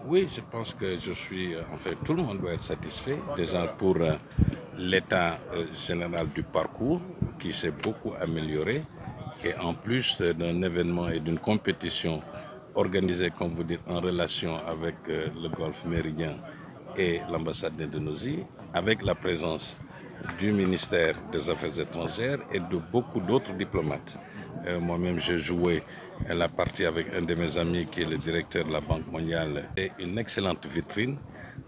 Oui, je pense que je suis, en fait, tout le monde doit être satisfait, déjà pour l'état général du parcours qui s'est beaucoup amélioré et en plus d'un événement et d'une compétition organisée, comme vous dites, en relation avec le Golfe Méridien et l'ambassade d'Indonésie, avec la présence du ministère des Affaires étrangères et de beaucoup d'autres diplomates. Moi-même, j'ai joué la partie avec un de mes amis qui est le directeur de la Banque mondiale. C'est une excellente vitrine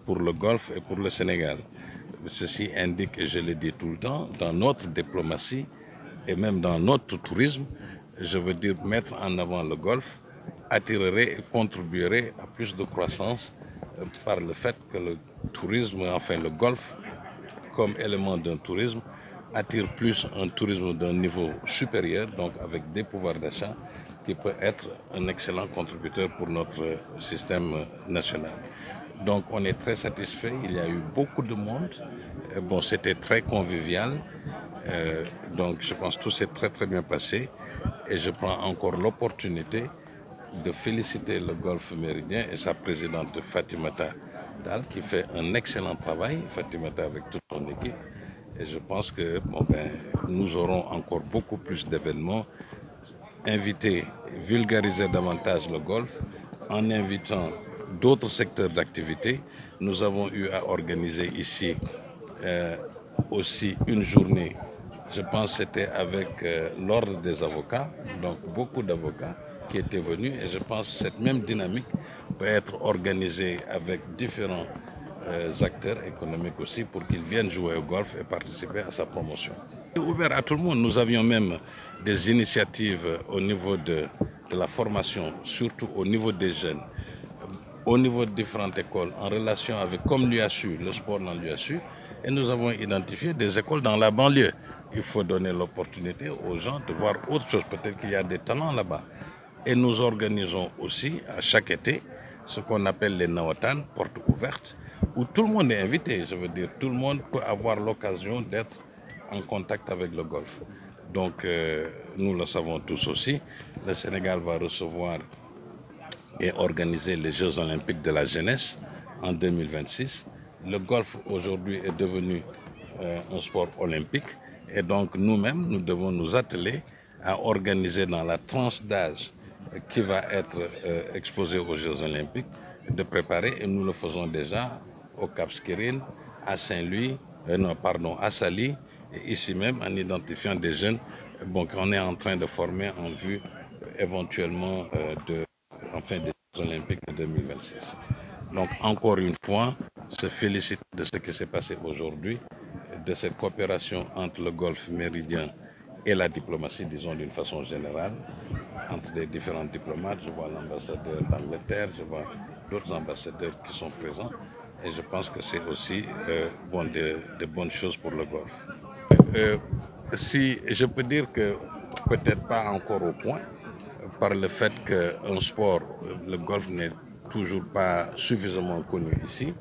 pour le Golfe et pour le Sénégal. Ceci indique, et je le dis tout le temps, dans notre diplomatie et même dans notre tourisme, je veux dire mettre en avant le Golfe attirerait et contribuerait à plus de croissance par le fait que le tourisme, enfin le Golfe, comme élément d'un tourisme, attire plus un tourisme d'un niveau supérieur, donc avec des pouvoirs d'achat, qui peut être un excellent contributeur pour notre système national. Donc on est très satisfait, il y a eu beaucoup de monde, bon, c'était très convivial, donc je pense que tout s'est très bien passé et je prends encore l'opportunité de féliciter le Golfe Méridien et sa présidente Fatimata Dal qui fait un excellent travail, Fatimata avec toute son équipe. Et je pense que nous aurons encore beaucoup plus d'événements, inviter, vulgariser davantage le Golfe en invitant d'autres secteurs d'activité. Nous avons eu à organiser ici aussi une journée, je pense que c'était avec l'ordre des avocats, donc beaucoup d'avocats qui étaient venus et je pense que cette même dynamique peut être organisée avec différents acteurs économiques aussi pour qu'ils viennent jouer au golf et participer à sa promotion. C'est ouvert à tout le monde. Nous avions même des initiatives au niveau de la formation, surtout au niveau des jeunes, au niveau de différentes écoles, en relation avec, comme l'UASU, le sport dans l'UASU, et nous avons identifié des écoles dans la banlieue. Il faut donner l'opportunité aux gens de voir autre chose. Peut-être qu'il y a des talents là-bas. Et nous organisons aussi, à chaque été, ce qu'on appelle les Nawatan, portes ouvertes, où tout le monde est invité. Je veux dire, tout le monde peut avoir l'occasion d'être en contact avec le golf. Donc, nous le savons tous aussi, le Sénégal va recevoir et organiser les Jeux olympiques de la jeunesse en 2026. Le golf aujourd'hui est devenu un sport olympique et donc nous-mêmes, nous devons nous atteler à organiser dans la tranche d'âge qui va être exposée aux Jeux olympiques, de préparer, et nous le faisons déjà au Cap Skirring, à Saint-Louis, à Saly, et ici même en identifiant des jeunes qu'on est en train de former en vue éventuellement des Jeux olympiques de 2026. Donc encore une fois, se félicite de ce qui s'est passé aujourd'hui, de cette coopération entre le Golfe Méridien et la diplomatie, disons d'une façon générale, entre les différents diplomates. Je vois l'ambassadeur d'Angleterre, je vois d'autres ambassadeurs qui sont présents et je pense que c'est aussi de bonnes choses pour le Golfe. Si je peux dire que peut-être pas encore au point, par le fait qu'un sport, le golf n'est toujours pas suffisamment connu ici.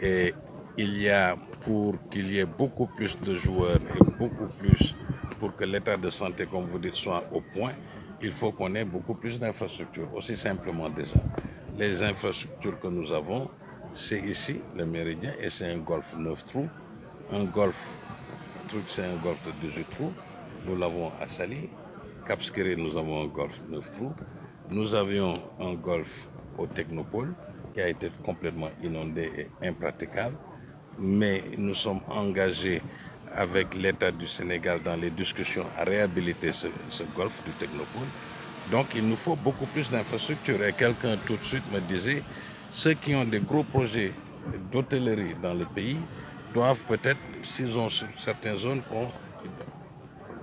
Et il y a, pour qu'il y ait beaucoup plus de joueurs et beaucoup plus, pour que l'état de santé, comme vous dites, soit au point, il faut qu'on ait beaucoup plus d'infrastructures, aussi simplement déjà. Les infrastructures que nous avons, c'est ici, le Méridien, et c'est un golf 9 trous. Un golf, c'est un golf de 18 trous. Nous l'avons à Saly. Cap Skirring, nous avons un golf 9 trous. Nous avions un golf au Technopole qui a été complètement inondé et impraticable. Mais nous sommes engagés avec l'État du Sénégal dans les discussions à réhabiliter ce golf du Technopole. Donc il nous faut beaucoup plus d'infrastructures. Et quelqu'un tout de suite me disait, ceux qui ont des gros projets d'hôtellerie dans le pays doivent peut-être, s'ils ont certaines zones,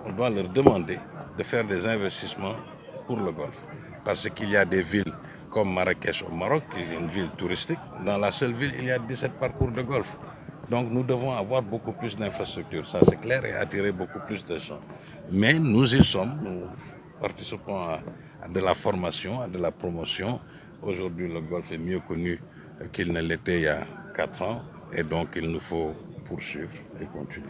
on doit leur demander de faire des investissements pour le golf. Parce qu'il y a des villes comme Marrakech au Maroc, qui est une ville touristique. Dans la seule ville, il y a 17 parcours de golf. Donc nous devons avoir beaucoup plus d'infrastructures, ça c'est clair, et attirer beaucoup plus de gens. Mais nous y sommes, nous participons à de la formation, à de la promotion. Aujourd'hui, le golf est mieux connu qu'il ne l'était il y a 4 ans, et donc il nous faut poursuivre et continuer.